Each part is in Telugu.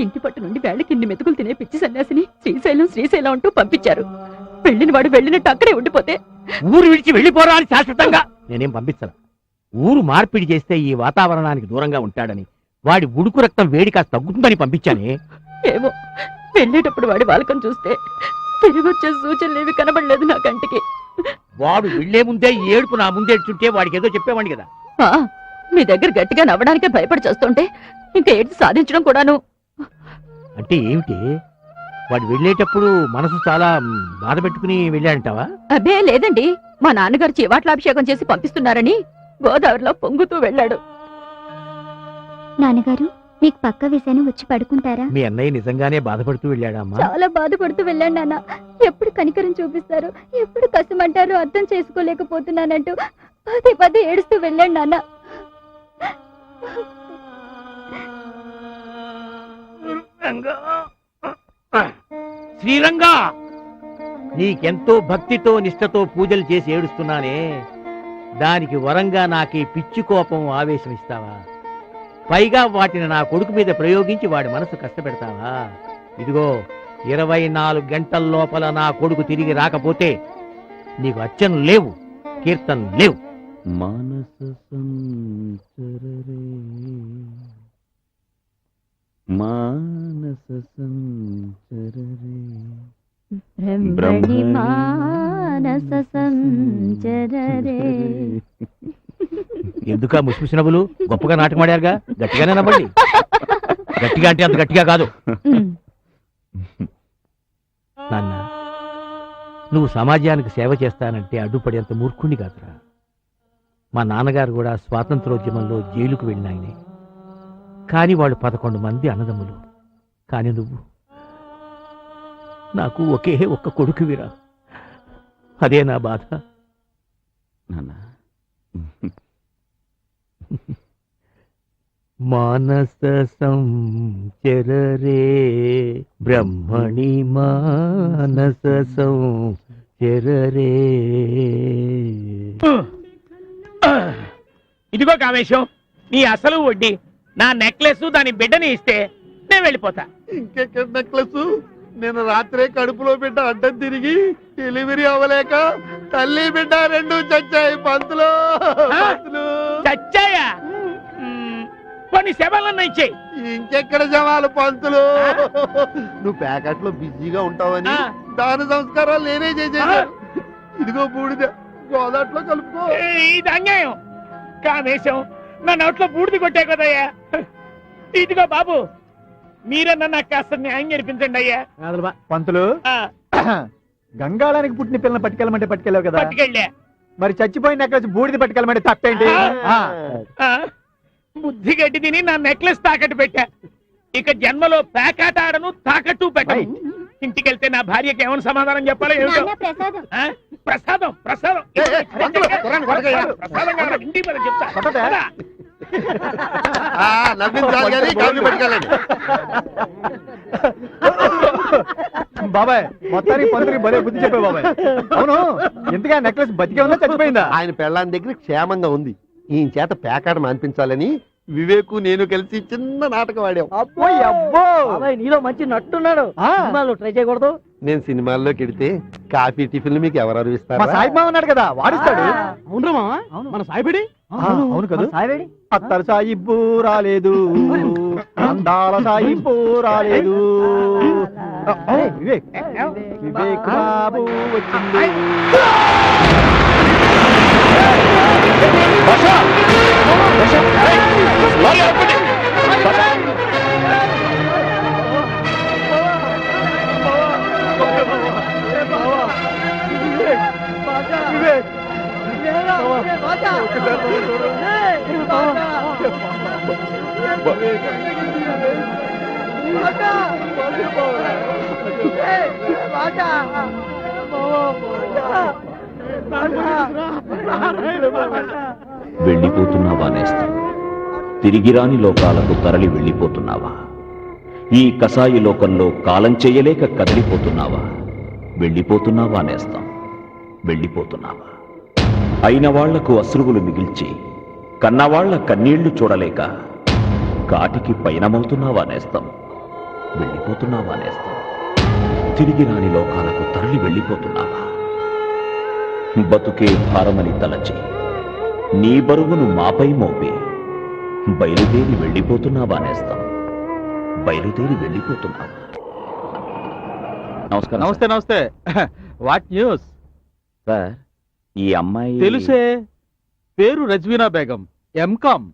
ఇంటి పట్టు నుండి వేళకి ఇన్ని మెతుకులు తినే పిచ్చి సన్యాసిని శ్రీశైలం శ్రీశైలం అంటూ పంపించారు. వెళ్ళిన వాడు వెళ్ళినట్టు అక్కడే ఉండిపోతే ఊరు విడిచి వెళ్ళిపోరా అని శాశ్వతంగా నేనేం పంపించను. ఊరు మార్పిడి చేస్తే ఈ వాతావరణానికి దూరంగా ఉంటాడని, వాడి ఉడుకు రక్తం వేడి కాస్త తగ్గుతుందని పంపించానే. ఏమో వెళ్ళేటప్పుడు వాడి వాలకం చూస్తే తిరిగి వచ్చే సూచనలేవి కనబడలేదు నా కంటికి. వాడు వెళ్లే ముందే ఏడుపు నా ముందే చుంటే వాడికి ఏదో చెప్పేవాడిని కదా. మీ దగ్గర గట్టిగా నవ్వడానికే భయపడి చేస్తుంటే ఇంకా ఏంటి సాధించడం కూడాను. అంటే ఏమిటి? వాడు వెళ్ళేటప్పుడు మనసు చాలా బాధ పెట్టుకుని వెళ్ళాడంటావా? అబ్బే లేదండి, మా నాన్నగారు చివాట్లాభిషేకం చేసి పంపిస్తున్నారని గోదావరిలో పొంగుతూ వెళ్ళాడు. నాన్నగారు మీకు పక్క విషయాన్ని వచ్చి పడుకుంటారా? మీ అన్నయ్య నిజంగానే బాధపడుతూ వెళ్ళాడమ్మా? చాలా బాధపడుతూ వెళ్ళాడు నాన్న. ఎప్పుడు కనికరం చూపిస్తారు, ఎప్పుడు కసమంటారో అర్థం చేసుకోలేకపోతున్నానంటూ పదే పదే ఏడుస్తూ వెళ్ళాడు నాన్న. శ్రీరంగా, నీకెంతో భక్తితో నిష్ఠతో పూజలు చేసి ఏడుస్తున్నానే, దానికి వరంగా నాకే పిచ్చి కోపం ఆవేశం ఇస్తావా? పైగా వాటిని నా కొడుకు మీద ప్రయోగించి వాడి మనసు కష్టపెడతావా? ఇదిగో 24 గంటల లోపల నా కొడుకు తిరిగి రాకపోతే నీకు అర్చనలు లేవు, కీర్తనలు లేవు. మానస సంచరరే మానస సంచరరే బ్రహ్మణి మానస సంచరరే. ఎందుకా ముసిముసి నవ్వులు? గొప్పగా నాటకం ఆడారుగా, గట్టిగానే నవ్వండి. గట్టిగా అంటే అంత గట్టిగా కాదు. నాన్న, నువ్వు సమాజానికి సేవ చేస్తానంటే అడ్డుపడేంత మూర్ఖుణ్ణి కాదురా. మా నాన్నగారు కూడా స్వాతంత్రోద్యమంలో జైలుకు వెళ్ళినాయనే, కానీ వాళ్ళు 11 మంది అన్నదమ్ములు. కానీ నువ్వు నాకు ఒకే ఒక్క కొడుకువిరా. అదే నా బాధ. మానస సంచరరే బ్రహ్మణి మానస సంచరరే. ఇదిగో కామేశం, నీ అసలు వడ్డీ. నా నెక్లెస్ దాని బిడ్డని ఇస్తే నేను వెళ్ళిపోతా. ఇంకెక్కడ నెక్లెస్? నేను రాత్రే కడుపులో బిడ్డ అడ్డం తిరిగి డెలివరీ అవ్వలేక తల్లి బిడ్డ 2 చచ్చాయి. పంతులు చచ్చాయా? కొన్ని శవాలన్నా ఇచ్చేయి. ఇంకెక్కడ శవాలు పంతులు? నువ్వు ప్యాకెట్ లో బిజీగా ఉంటావని దాన సంస్కారాలు నేనే చేసేది. ఇదిగో బూడిద, గోదాట్లో కలుపుకో. ఇది అన్యాయం కామేశం, నా నోట్లో బూడిది కొట్టే కదయ్యా. ఇదిగో బాబు, మీరన్నా నాకు కాస్త న్యాయం జరిపించండి అయ్యా. పంతులు, గంగాళానికి పుట్టిన పిల్లలు పట్టుకెళ్ళమంటే పట్టుకెళ్ళావు కదా. పట్టుకెళ్ళా. మరి చచ్చిపోయిన నెక్లెస్ బూడిద పట్టుకెళ్ళమంటే తప్పేంటి? బుద్ధి గడ్డి తిని నా నెక్లెస్ తాకట్టు పెట్టా. ఇక జన్మలో ప్యాకాట ఆడను, తాకట్టు పెట్టను. ఇంటికెళ్తే నా భార్యకి ఏమైనా సమాధానం చెప్పాలో ఏమిటో. ప్రసాదం ప్రసాదం ప్రసాదం కావాలి, ఇంటికి పద చెప్తా. బాబాయ్, మొత్తానికి పంతులకి భలే బుద్ధి చెప్పావు బాబాయ్. అవును, ఎందుకు నెక్లెస్ బతికే ఉందా చచ్చిపోయిందా? ఆయన పెళ్ళాని దగ్గర క్షేమంగా ఉంది. ఈయన చేత పేకాట మాన్పించాలని వివేకు నేను కలిసి చిన్న నాటకం ఆడాం. అబ్బో అబ్బో, నీలో మంచి నట్టున్నాడు. ట్రై చేయకూడదు? నేను సినిమాల్లోకి వెడితే కాఫీ టిఫిన్లు మీకు ఎవరు ఇస్తారు? సాయిబాబా ఉన్నాడు కదా, వాడిస్తాడు. అవును మామా, మన సాయిబడి. అవును కదా, సాయిబడి. అత్తరు సాయిబ్బు రాలేదు, అందాల సాయిబ్బు రాలేదు. వివేక్ వివేక్ బాబు వచ్చింది. వెళ్ళిపోతున్నావా నేస్తం? తిరిగిరాని లోకాలకు తరలి వెళ్ళిపోతున్నావా? ఈ కసాయి లోకంలో కాలం చేయలేక కదిలిపోతున్నావా? వెళ్ళిపోతున్నావా నేస్తం? వెళ్ళిపోతున్నావా? అయిన వాళ్లకు అశ్రువులు మిగిల్చి కన్నవాళ్ల కన్నీళ్లు చూడలేక కాటికి పయనమవుతున్నావా నేస్తం? వెళ్ళిపోతున్నావా నేస్తం? తిరిగి రాని లోకాలకు తరలి వెళ్ళిపోతున్నావా? బతుకే భారమని తలచి నీ బరువును మాపై మోపి బయలుదేరి వెళ్ళిపోతున్నావా నేస్తం? బయలుదేరి వెళ్ళిపోతున్నావా? నమస్కారం. నమస్తే నమస్తే. What news? సార్, ఈ అమ్మాయి తెలుసే, పేరు రజ్వీనా బేగం, ఎంకామ్.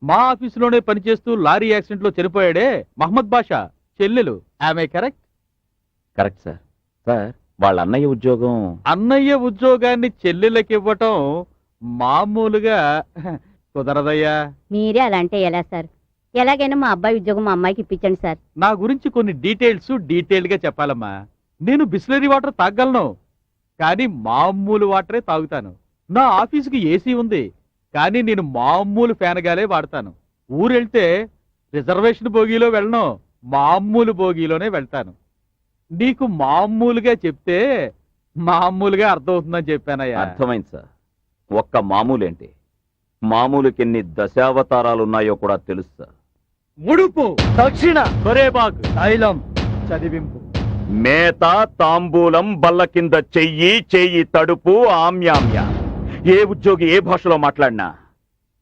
మా ఆఫీసులోనే పనిచేస్తూ లారీ యాక్సిడెంట్ లో చనిపోయాడే మహమ్మద్ బాషా చెల్లెలు. ఆమె కరెక్ట్? Correct sir. సార్, వాళ్ళ అన్నయ్య ఉద్యోగం. అన్నయ్య ఉద్యోగాన్ని చెల్లెళ్ళకి ఇవ్వటం మామూలుగా కుదరదయ్యా. మీరే అలా అంటే ఎలా సార్? ఎలాగైనా మా అబ్బాయి ఉద్యోగం మా అమ్మాయికి ఇప్పించండి సార్. నా గురించి కొన్ని డీటెయిల్డ్ గా చెప్పాలమ్మా. నేను బిస్లరీ వాటర్ తాగలను, కానీ మామూలు వాటరే తాగుతాను. నా ఆఫీసుకి ఏసీ ఉంది, కానీ నేను మామూలు ఫ్యాన్ గాలే వాడతాను. ఊరెళ్తే రిజర్వేషన్ బోగీలో వెళ్ళను, మామూలు బోగీలోనే వెళ్తాను. నీకు మామూలుగా చెప్తే మామూలుగా అర్థమవుతుందని చెప్పానయ్యా. అర్థమైంది సార్. ఒక్క మామూలేంటి, మామూలుకెన్ని దశావతారాలున్నాయో కూడా తెలుసు సార్. ముడుపు, దక్షిణ, బరేబాగ్, తైలం, చదివింపు. మేత, తాంబూలం, బల్ల కింద చెయ్యి తడుపు, ఆమ్యామ్య. ఏ ఉద్యోగి ఏ భాషలో మాట్లాడినా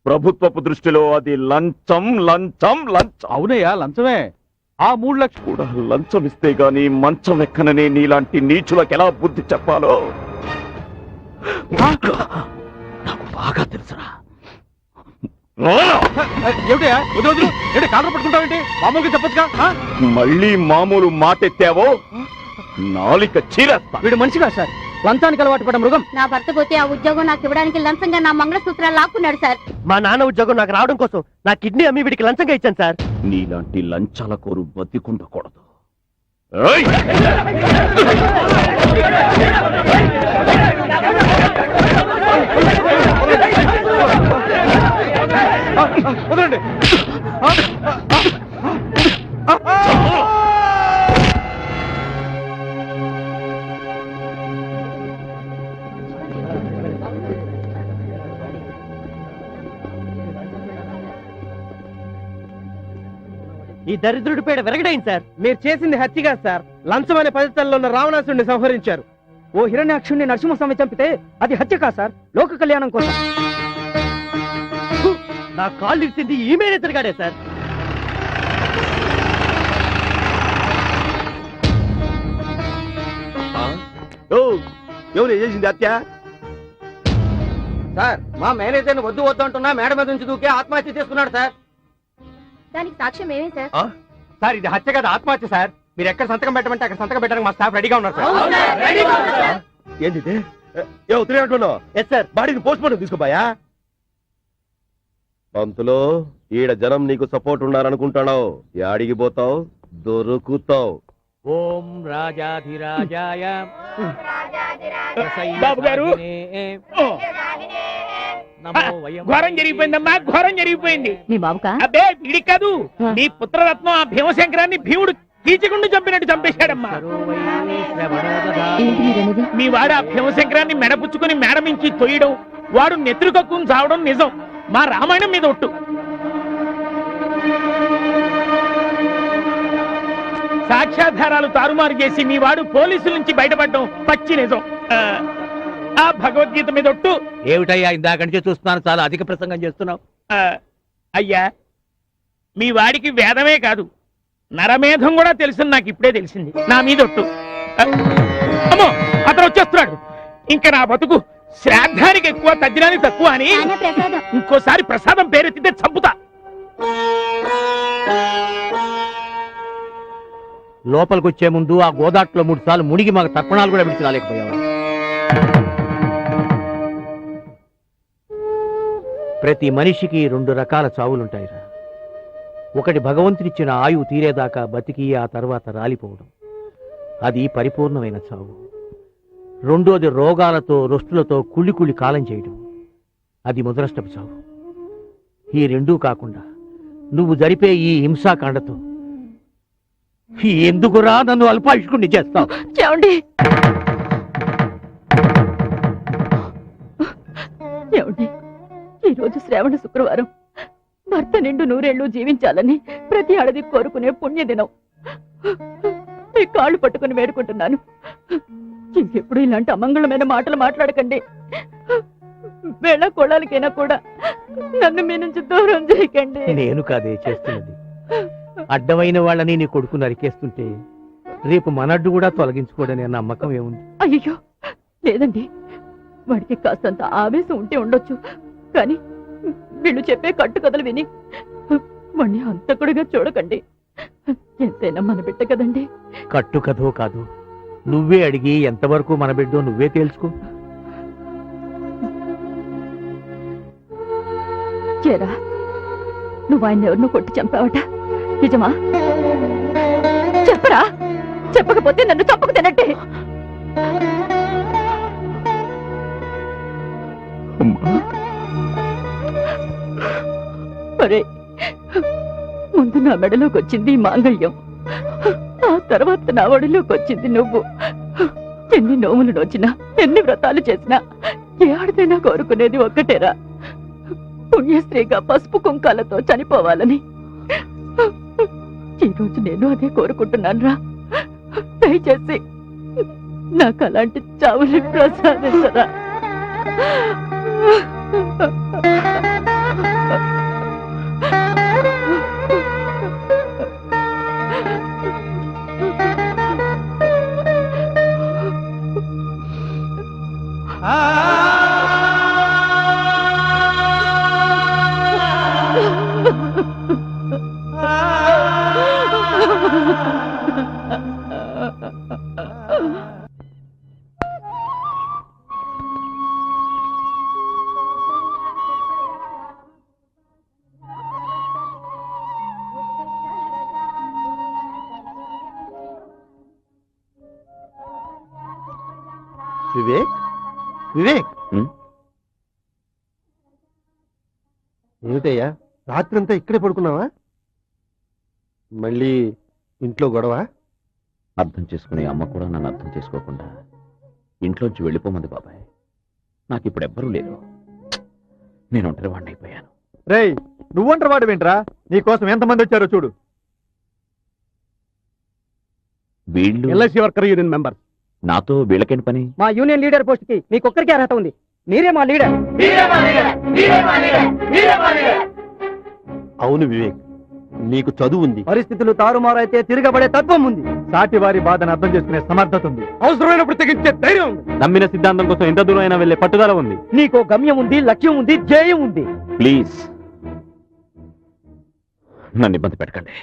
ప్రభుత్వపు దృష్టిలో అది లంచం లంచం లంచం. అవునయ్యా, లంచమే. ఆ 3 లక్షలు కూడా లంచం ఇస్తే గాని మంచం ఎక్కననే నీలాంటి నీచులకు ఎలా బుద్ధి చెప్పాలో నాకు బాగా తెలుసురా. ఏమిటయా వదిలి ఏంటి కాలర్ పట్టుకుంటావేంటి? మామూలుగా చెప్పొచ్చుగా. మళ్ళీ మామూలు మాటెత్తావో నాలిక చీరేస్తా. వీడు మనిషిగా సార్, లంచానికి అలవాటు పడ్డ మృగం. నా భర్త పోతే ఆ ఉద్యోగం నాకు ఇవ్వడానికి లంచంగా నా మంగళసూత్రాలు లాక్కున్నాడు సార్. మా నాన్న ఉద్యోగం నాకు రావడం కోసం నా కిడ్నీ అమ్మి వీడికి లంచంగా ఇచ్చాను సార్. నీలాంటి లంచాల కోరు బతికుండకూడదు. వదలండి. ఈ దరిద్రుడి పేడ విరగడైంది సార్. మీరు చేసింది హత్యగా సార్, లంచం అనే పద్ధతుల్లో ఉన్న రావణాసుడిని సంహరించారు. ఓ హిరణ్యాక్షుణ్ణి నరసింహస్వామి చంపితే అది హత్య కా సార్, లోక కళ్యాణం కోసం. నా కాళ్ళు ఇచ్చింది ఈ మేనేజర్గాడే సార్. ఎవరు చేసింది హత్య? సార్, మా మేనేజర్ని వద్దు వద్దు అంటున్నా మేడ మీద నుంచి దూకే ఆత్మహత్య చేసుకున్నాడు సార్. దానికి సాక్ష్యం ఏమే సార్? సార్, ఇది హత్య కదా, ఆత్మహత్య సార్. మీరు ఎక్కడ సంతకం పెట్టమంటే అక్కడ సంతకం పెట్టడానికి మా స్టాఫ్ రెడీగా ఉన్నారు సార్. ఏంటి ఉత్తరేమంటున్నావు? Yes sir. బాడీని పోస్ట్ మార్టం తీసుకోబాయా? పంతులు, ఈడ జనం నీకు సపోర్ట్ ఉన్నారనుకుంటున్నావు. యాడికి పోతావు? దొరుకుతావు. ఓం రాజాధిరాజాయ బాబు గారు, ఘోరం జరిగిపోయిందమ్మా, ఘోరం జరిగిపోయింది. మీ బాబుకా? అబ్బే వీడి కాదు, నీ పుత్రరత్నం ఆ భీమశంకరాన్ని భీముడు కీచకుండా చంపినట్టు చంపేశాడమ్మా. ఏంటి మీరనేది? మీ వాడు ఆ భీమశంకరాన్ని మెడపుచ్చుకుని మేడమించి తొయ్యడం, వాడు నెత్తురుకక్కుని చావడం నిజం. మా రామాయణం మీద ఒట్టు. సాక్ష్యాధారాలు తారుమారు చేసి మీ వాడు పోలీసుల నుంచి బయటపడడం పచ్చి నిజం. ఆ భగవద్గీత మీద ఒట్టు. ఏమిటయ్యా ఇందాక నుంచి చూస్తున్నాను, చాలా అధిక ప్రసంగం చేస్తున్నావు. అయ్యా, మీ వాడికి వేదమే కాదు నరమేధం కూడా తెలుసుని నాకు ఇప్పుడే తెలిసింది. నా మీద ఒట్టు. అమ్మో, అతను వచ్చేస్తున్నాడు. ఇంకా నా బతుకు శ్రాద్ధానికి ఎక్కువ, తద్దినానికి తక్కువ అని ఇంకోసారి ప్రసాదం పేరెత్తితే చంపుతా. లోపలికి వచ్చే ముందు ఆ గోదాట్లో 3 సార్లు మునిగి మాకు తర్పణాలు కూడా విడిచి రాలేకపోయావా? ప్రతి మనిషికి 2 రకాల చావులుంటాయిరా. ఒకటి భగవంతుడిచ్చిన ఆయువు తీరేదాకా బతికి ఆ తర్వాత రాలిపోవడం, అది పరిపూర్ణమైన చావు. రెండోది రోగాలతో రొస్టులతో కుళ్ళి కాలం చేయడం, అది ముదరష్టపు చావు. ఈ రెండూ కాకుండా నువ్వు జరిపే ఈ హింసాకాండతో ఎందుకురా నన్ను అల్పాయుష్కుణ్ణి చేస్తావు? ఏమండి ఏమండి, ఈ రోజు శ్రావణ శుక్రవారం, భర్త నిండు 100 ఏళ్ళు జీవించాలని ప్రతి ఆడది కోరుకునే పుణ్యదినం. నీ కాళ్ళు పట్టుకుని వేడుకుంటున్నాను, ఇంకెప్పుడు ఇలాంటి అమంగళమైన మాటలు మాట్లాడకండి. వేళ కొడాలికైనా కూడా నన్ను మీ నుంచి దూరం చేయకండి. నేను కాదే చేస్తున్నది. అడ్డమైన వాళ్ళని నీ కొడుకు నరికేస్తుంటే రేపు మనడ్డు కూడా తొలగించుకోడనే నమ్మకం ఏముంది? అయ్యో లేదండి, వాడికి కాస్తంత ఆవేశం ఉంటే ఉండొచ్చు, కానీ వీళ్ళు చెప్పే కట్టుకథలు విని వాణ్ణి హంతకుడిగా చూడకండి. ఎంతైనా మన బిడ్డ కదండి. కట్టు కథో కాదు, నువ్వే అడిగి ఎంతవరకు మన బిడ్డో నువ్వే తేల్చుకో. చేరా, నువ్వు ఆయన ఎవరినో కొట్టి చంపావట, నిజమా? చెప్పరా, చెప్పకపోతే నన్ను చంపకు తినట్టే. మరే, ముందు నా మెడలోకి వచ్చింది ఈ మాంగళ్యం, ఆ తర్వాత నా ఒడిలోకి వచ్చింది నువ్వు. ఎన్ని నోములు నోచినా, ఎన్ని వ్రతాలు చేసినా ఏ ఆడదైనా కోరుకునేది ఒక్కటేరా, పుణ్యశ్రీగా పసుపు కుంకాలతో చనిపోవాలని. ఈ రోజు నేను అదే కోరుకుంటున్నాను రా. దయచేసి నాకు అలాంటి చావుని ప్రసాదించరా. వివేక్, వివేక్, ఉం? ఏమిటయ్యా రాత్రంతా ఇక్కడే పడుకున్నావా? మళ్ళీ ఇంట్లో గొడవ? అర్థం చేసుకునే అమ్మ కూడా నన్ను అర్థం చేసుకోకుండా ఇంట్లోంచి వెళ్ళిపోమంది బాబాయ్. నాకు ఇప్పుడు ఎవ్వరూ లేరు, నేను ఒంటరి వాడిని అయిపోయాను. రేయ్, నువ్వంటారు వాడు వింటరా, నీకోసం ఎంతమంది వచ్చారో చూడు. వీళ్ళు ఎల్ఐసి వర్కర్ యూనియన్ మెంబర్. నాతో వీళ్ళకేంటి పని? మా యూనియన్ లీడర్ పోస్ట్ కి మీకొక్కరికి అర్హత ఉంది. మీరే మా లీడర్. అవును వివేక్, నీకు చదువు ఉంది, పరిస్థితులు తారుమారైతే తిరగబడే తత్వం ఉంది. సాటి వారి బాధను అర్థం చేసుకునే సమర్థత ఉంది, అవసరమైనప్పుడు తెగించే ధైర్యం ఉంది. నమ్మిన సిద్ధాంతం కోసం ఎంత దూరం అయినా వెళ్లే పట్టుదల ఉంది. నీకో గమ్యం ఉంది, లక్ష్యం ఉంది, ధ్యేయం ఉంది. ప్లీజ్ నన్ను ఇబ్బంది పెట్టకండి.